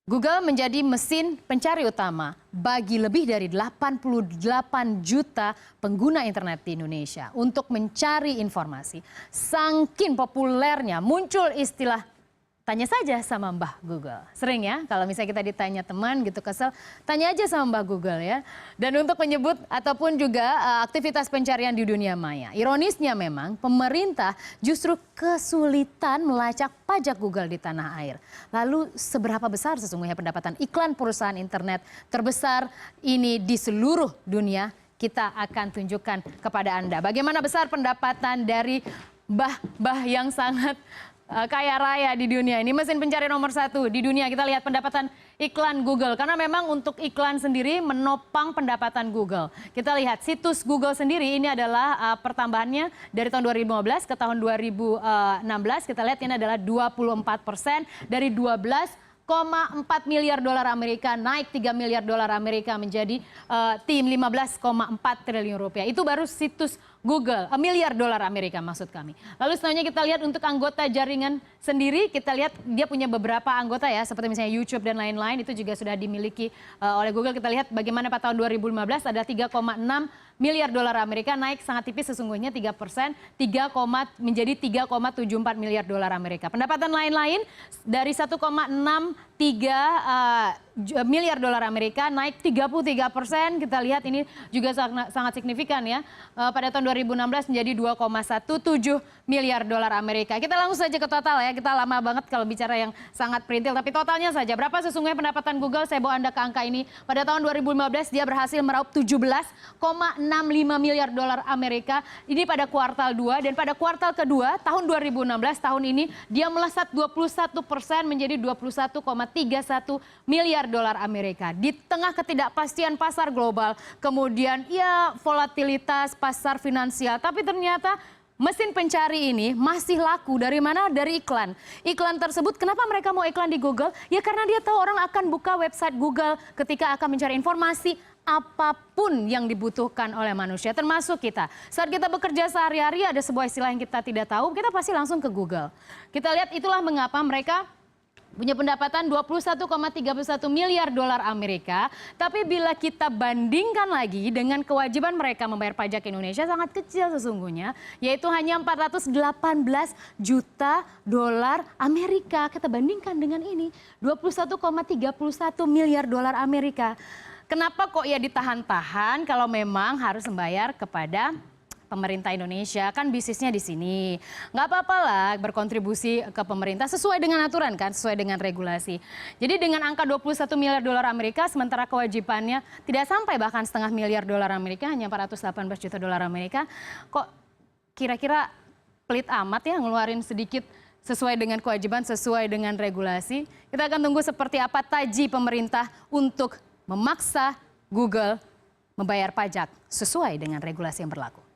Google menjadi mesin pencari utama bagi lebih dari 88 juta pengguna internet di Indonesia untuk mencari informasi. Saking populernya muncul istilah tanya saja sama Mbah Google. Sering ya kalau misalnya kita ditanya teman gitu kesel, tanya aja sama Mbah Google ya. Dan untuk menyebut ataupun juga aktivitas pencarian di dunia maya. Ironisnya memang pemerintah justru kesulitan melacak pajak Google di tanah air. Lalu seberapa besar sesungguhnya pendapatan iklan perusahaan internet terbesar ini di seluruh dunia? Kita akan tunjukkan kepada Anda bagaimana besar pendapatan dari mbah-mbah yang sangat kaya raya di dunia ini. Mesin pencari nomor 1 di dunia. Kita lihat pendapatan iklan Google. Karena memang untuk iklan sendiri menopang pendapatan Google. Kita lihat situs Google sendiri ini adalah pertambahannya dari tahun 2015 ke tahun 2016. Kita lihat ini adalah 24% dari 12,4 miliar dolar Amerika naik 3 miliar dolar Amerika menjadi 15,4 triliun rupiah. Itu baru situs Google, miliar dolar Amerika maksud kami. Lalu selanjutnya kita lihat untuk anggota jaringan sendiri, kita lihat dia punya beberapa anggota ya, seperti misalnya YouTube dan lain-lain, itu juga sudah dimiliki oleh Google. Kita lihat bagaimana pada tahun 2015 ada 3,6 miliar dolar Amerika, naik sangat tipis sesungguhnya 3%, menjadi 3,74 miliar dolar Amerika. Pendapatan lain-lain dari 1,63 miliar dolar Amerika naik 33%. Kita lihat ini juga sangat signifikan ya. Pada tahun 2016 menjadi 2,17 miliar dolar Amerika. Kita langsung saja ke total ya. Kita lama banget kalau bicara yang sangat perintil. Tapi totalnya saja berapa sesungguhnya pendapatan Google? Saya bawa Anda ke angka ini. Pada tahun 2015 dia berhasil meraup 17,65 miliar dolar Amerika. Ini pada kuartal 2. Dan pada kuartal kedua tahun 2016 tahun ini dia melesat 21% menjadi 21,31 miliar dolar Amerika. Di tengah ketidakpastian pasar global, kemudian ya volatilitas pasar finansial, tapi ternyata mesin pencari ini masih laku. Dari mana? Dari iklan. Iklan tersebut, kenapa mereka mau iklan di Google? Ya karena dia tahu orang akan buka website Google ketika akan mencari informasi apapun yang dibutuhkan oleh manusia, termasuk kita. Saat kita bekerja sehari-hari ada sebuah istilah yang kita tidak tahu, kita pasti langsung ke Google. Kita lihat itulah mengapa mereka punya pendapatan 21,31 miliar dolar Amerika. Tapi bila kita bandingkan lagi dengan kewajiban mereka membayar pajak Indonesia sangat kecil sesungguhnya. Yaitu hanya 418 juta dolar Amerika. Kita bandingkan dengan ini 21,31 miliar dolar Amerika. Kenapa kok ya ditahan-tahan kalau memang harus membayar kepada pemerintah Indonesia, kan bisnisnya di sini. Nggak apa-apa lah berkontribusi ke pemerintah sesuai dengan aturan kan, sesuai dengan regulasi. Jadi dengan angka 21 miliar dolar Amerika, sementara kewajibannya tidak sampai bahkan setengah miliar dolar Amerika, hanya 418 juta dolar Amerika. Kok kira-kira pelit amat ya ngeluarin sedikit sesuai dengan kewajiban, sesuai dengan regulasi. Kita akan tunggu seperti apa taji pemerintah untuk memaksa Google membayar pajak sesuai dengan regulasi yang berlaku.